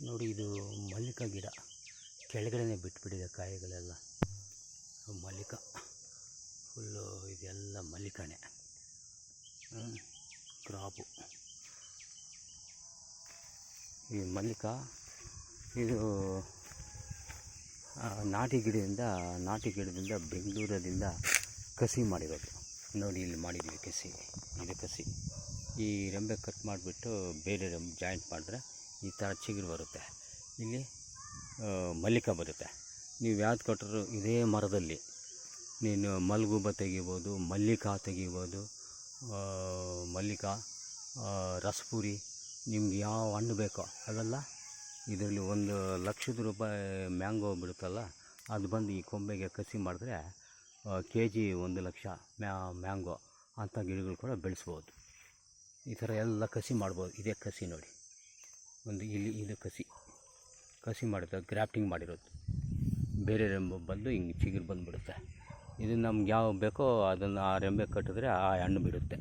ನೋಡಿ, ಇದು ಮಲ್ಲಿಕ ಗಿಡ ಕೆಳಗಡೆ ಬಿಟ್ಬಿಟ್ಟಿದೆ ಕಾಯಿಗಳೆಲ್ಲ. ಮಲ್ಲಿಕ ಫುಲ್ಲು ಇದೆಲ್ಲ ಮಲ್ಲಿಕನೇ ಕ್ರಾಪು. ಈ ಮಲ್ಲಿಕ ಇದು ನಾಟಿ ಗಿಡದಿಂದ ಬೆಂಗಳೂರದಿಂದ ಕಸಿ ಮಾಡಿರೋದು. ನೋಡಿ, ಇಲ್ಲಿ ಮಾಡಿದ್ದೀವಿ ಕಸಿ. ಇದು ಕಸಿ. ಈ ರೆಂಬೆ ಕಟ್ ಮಾಡಿಬಿಟ್ಟು ಬೇರೆ ರೆಂಬೆ ಜಾಯಿಂಟ್ ಮಾಡಿದ್ರೆ ಈ ಥರ ಚಿಗುರು ಬರುತ್ತೆ. ಇಲ್ಲಿ ಮಲ್ಲಿಕ ಬರುತ್ತೆ. ನೀವು ಯಾವ್ದು ಕೊಟ್ಟರು ಇದೇ ಮರದಲ್ಲಿ ನೀನು ಮಲ್ಗುಬ ತೆಗಿಬೋದು, ಮಲ್ಲಿಕ ತೆಗಿಬೋದು, ಮಲ್ಲಿಕ, ರಸಪುರಿ, ನಿಮ್ಗೆ ಯಾವ ಹಣ್ಣು ಬೇಕೋ ಅವೆಲ್ಲ ಇದರಲ್ಲಿ. 1,00,000 ರೂಪಾಯಿ ಮ್ಯಾಂಗೋ ಬಿಡುತ್ತಲ್ಲ, ಅದು ಬಂದು ಈ ಕೊಂಬೆಗೆ ಕಸಿ ಮಾಡಿದ್ರೆ kg 1,00,000 ಮ್ಯಾಂಗೋ ಅಂಥ ಗಿಡಗಳು ಕೂಡ ಬೆಳೆಸ್ಬೋದು. ಈ ಥರ ಎಲ್ಲ ಕಸಿ ಮಾಡ್ಬೋದು. ಇದೇ ಕಸಿ ನೋಡಿ, ಇದು ಕಸಿ ಮಾಡಿದ್ರೆ ಗ್ರಾಫ್ಟಿಂಗ್ ಮಾಡಿರೋದು. ಬೇರೆ ರೆಂಬೆ ಬಂದು ಹಿಂಗೆ ಚಿಗುರು ಬಂದುಬಿಡುತ್ತೆ. ಇದು ನಮ್ಗೆ ಯಾವ ಬೇಕೋ ಅದನ್ನು ಆ ರೆಂಬೆ ಕಟ್ಟಿದ್ರೆ ಆ ಹಣ್ಣು ಬಿಡುತ್ತೆ.